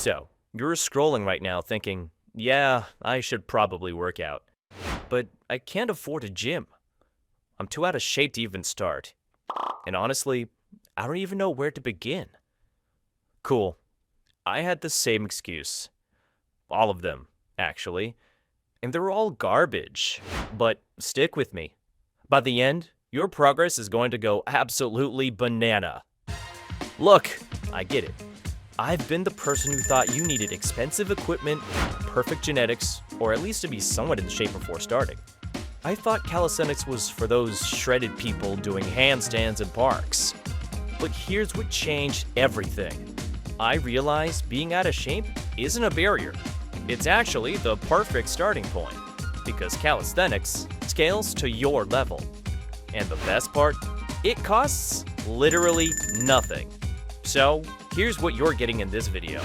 So, you're scrolling right now thinking, yeah, I should probably work out. But I can't afford a gym. I'm too out of shape to even start. And honestly, I don't even know where to begin. Cool. I had the same excuse. All of them, actually. And they're all garbage. But stick with me. By the end, your progress is going to go absolutely banana. Look, I get it. I've been the person who thought you needed expensive equipment, perfect genetics, or at least to be somewhat in shape before starting. I thought calisthenics was for those shredded people doing handstands in parks. But here's what changed everything. I realized being out of shape isn't a barrier. It's actually the perfect starting point, because calisthenics scales to your level. And the best part, it costs literally nothing. So, here's what you're getting in this video.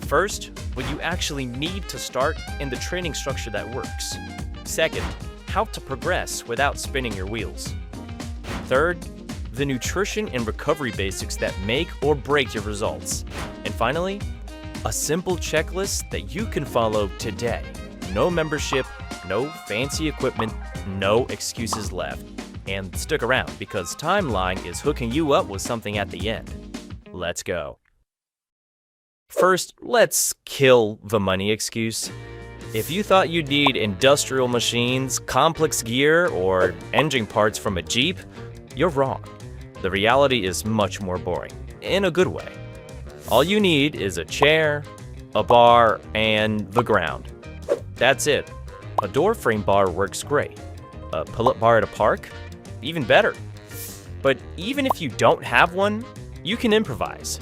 First, what you actually need to start and the training structure that works. Second, how to progress without spinning your wheels. Third, the nutrition and recovery basics that make or break your results. And finally, a simple checklist that you can follow today. No membership, no fancy equipment, no excuses left. And stick around because Timeline is hooking you up with something at the end. Let's go. First, let's kill the money excuse. If you thought you'd need industrial machines, complex gear, or engine parts from a Jeep, you're wrong. The reality is much more boring, in a good way. All you need is a chair, a bar, and the ground. That's it. A door frame bar works great. A pull-up bar at a park? Even better. But even if you don't have one, you can improvise.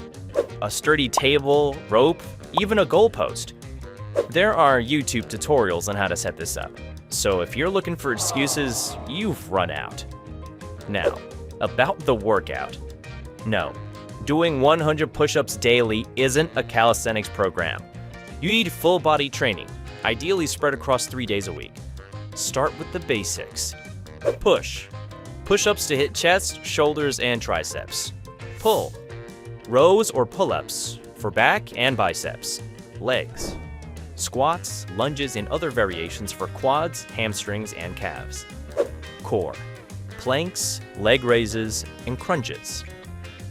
A sturdy table, rope, even a goalpost. There are YouTube tutorials on how to set this up, so if you're looking for excuses, you've run out. Now, about the workout. No, doing 100 push-ups daily isn't a calisthenics program. You need full body training, ideally spread across 3 days a week. Start with the basics. Push. Push-ups to hit chest, shoulders, and triceps. Pull. Rows or pull-ups for back and biceps. Legs. Squats, lunges, and other variations for quads, hamstrings, and calves. Core. Planks, leg raises, and crunches.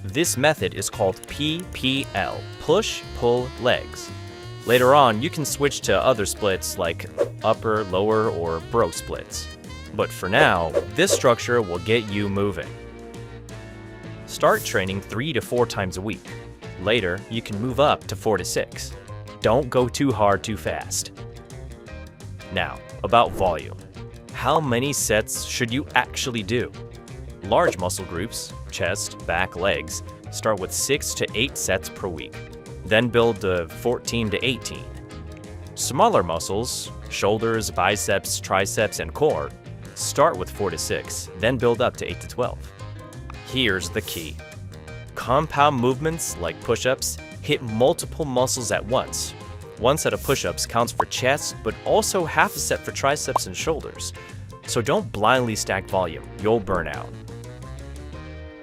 This method is called PPL, push, pull, legs. Later on, you can switch to other splits like upper, lower, or bro splits. But for now, this structure will get you moving. Start training 3 to 4 times a week. Later, you can move up to 4 to 6. Don't go too hard too fast. Now, about volume. How many sets should you actually do? Large muscle groups, chest, back, legs, start with 6 to 8 sets per week. Then build to 14 to 18. Smaller muscles, shoulders, biceps, triceps, and core, start with 4 to 6, then build up to 8 to 12. Here's the key. Compound movements like push-ups hit multiple muscles at once. One set of push-ups counts for chest, but also half a set for triceps and shoulders. So don't blindly stack volume, you'll burn out.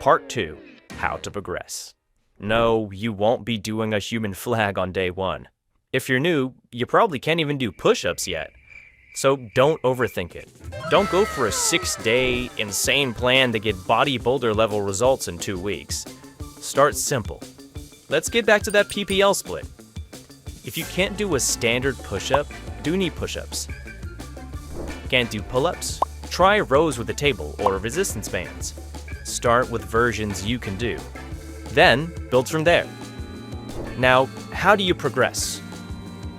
Part 2, how to progress. No, you won't be doing a human flag on day 1. If you're new, you probably can't even do push-ups yet. So don't overthink it. Don't go for a 6-day insane plan to get bodybuilder level results in 2 weeks. Start simple. Let's get back to that PPL split. If you can't do a standard push-up, do knee push-ups. Can't do pull-ups? Try rows with a table or resistance bands. Start with versions you can do. Then build from there. Now, how do you progress?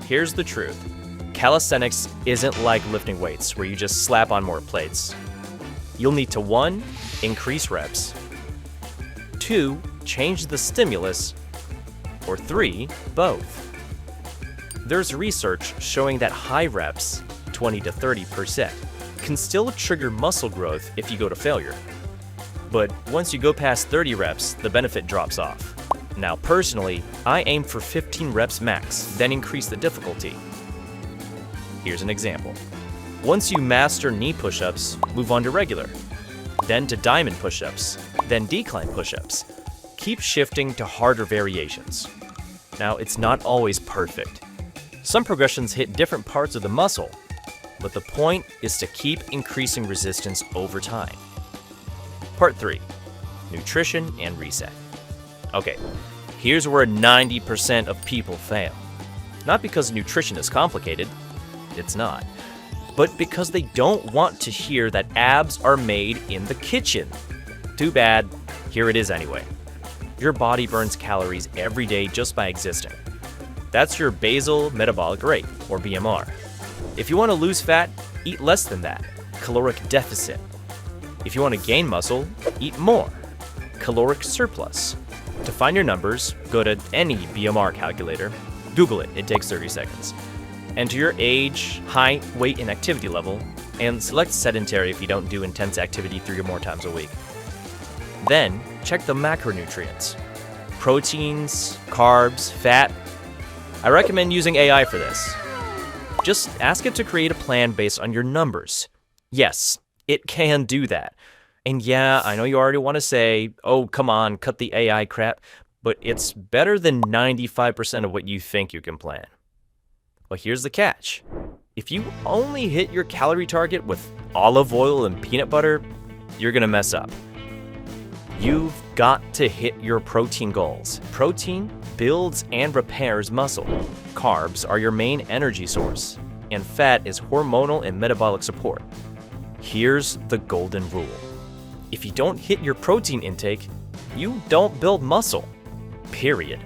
Here's the truth. Calisthenics isn't like lifting weights where you just slap on more plates. You'll need to 1. Increase reps. 2. Change the stimulus. Or 3. Both. There's research showing that high reps, 20 to 30%, can still trigger muscle growth if you go to failure. But once you go past 30 reps, the benefit drops off. Now personally, I aim for 15 reps max, then increase the difficulty. Here's an example. Once you master knee push-ups, move on to regular, then to diamond push-ups, then decline push-ups. Keep shifting to harder variations. Now, it's not always perfect. Some progressions hit different parts of the muscle, but the point is to keep increasing resistance over time. Part 3. Nutrition and reset. Okay, here's where 90% of people fail. Not because nutrition is complicated, it's not, but because they don't want to hear that abs are made in the kitchen. Too bad, here it is anyway. Your body burns calories every day just by existing. That's your basal metabolic rate, or BMR. If you want to lose fat, eat less than that, caloric deficit. If you want to gain muscle, eat more, caloric surplus. To find your numbers, go to any BMR calculator, Google it, it takes 30 seconds. Enter your age, height, weight, and activity level, and select sedentary if you don't do intense activity 3 or more times a week. Then, check the macronutrients. Proteins, carbs, fat. I recommend using AI for this. Just ask it to create a plan based on your numbers. Yes, it can do that. And yeah, I know you already want to say, oh, come on, cut the AI crap, but it's better than 95% of what you think you can plan. But here's the catch. If you only hit your calorie target with olive oil and peanut butter, you're gonna mess up. You've got to hit your protein goals. Protein builds and repairs muscle. Carbs are your main energy source, and fat is hormonal and metabolic support. Here's the golden rule. If you don't hit your protein intake, you don't build muscle. Period.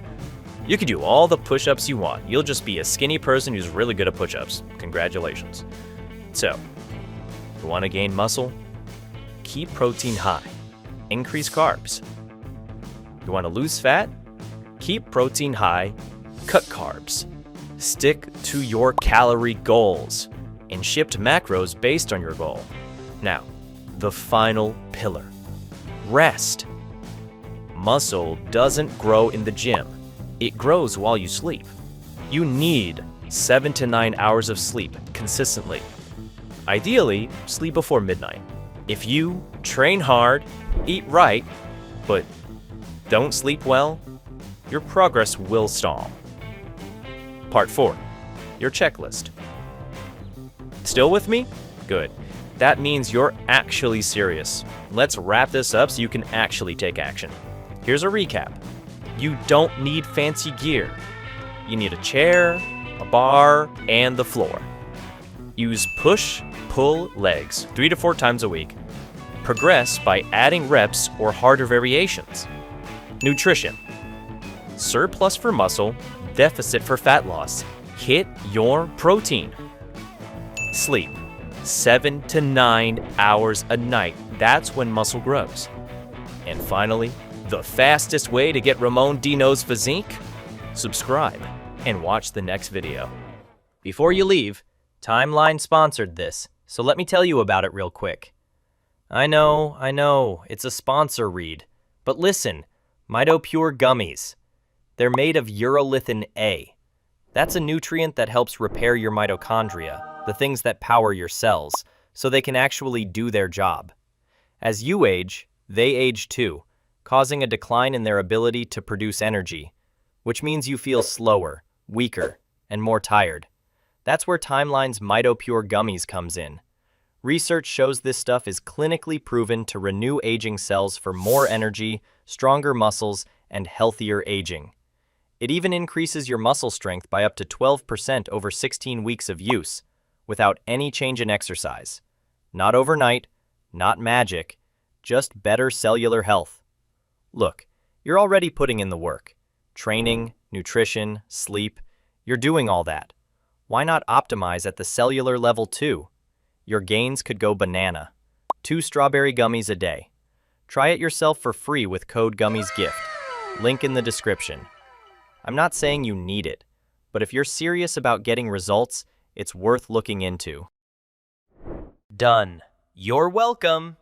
You can do all the push-ups you want. You'll just be a skinny person who's really good at push-ups. Congratulations. So, you want to gain muscle? Keep protein high. Increase carbs. You want to lose fat? Keep protein high. Cut carbs. Stick to your calorie goals and shift macros based on your goal. Now, the final pillar. Rest. Muscle doesn't grow in the gym. It grows while you sleep. You need 7 to 9 hours of sleep consistently. Ideally, sleep before midnight. If you train hard, eat right, but don't sleep well, your progress will stall. Part 4. Your checklist. Still with me? Good. That means you're actually serious. Let's wrap this up so you can actually take action. Here's a recap. You don't need fancy gear. You need a chair, a bar, and the floor. Use push-pull legs 3 to 4 times a week. Progress by adding reps or harder variations. Nutrition. Surplus for muscle, deficit for fat loss. Hit your protein. Sleep. 7 to 9 hours a night. That's when muscle grows. And finally, the fastest way to get Ramon Dino's physique? Subscribe and watch the next video. Before you leave, Timeline sponsored this, so let me tell you about it real quick. I know, it's a sponsor read. But listen, Mito Pure Gummies. They're made of urolithin A. That's a nutrient that helps repair your mitochondria, the things that power your cells, so they can actually do their job. As you age, they age too, causing a decline in their ability to produce energy, which means you feel slower, weaker, and more tired. That's where Timeline's Mito Pure Gummies comes in. Research shows this stuff is clinically proven to renew aging cells for more energy, stronger muscles, and healthier aging. It even increases your muscle strength by up to 12% over 16 weeks of use, without any change in exercise. Not overnight, not magic, just better cellular health. Look, you're already putting in the work. Training, nutrition, sleep, you're doing all that. Why not optimize at the cellular level too? Your gains could go banana. 2 strawberry gummies a day. Try it yourself for free with code GUMMIESGIFT. Link in the description. I'm not saying you need it, but if you're serious about getting results, it's worth looking into. Done. You're welcome.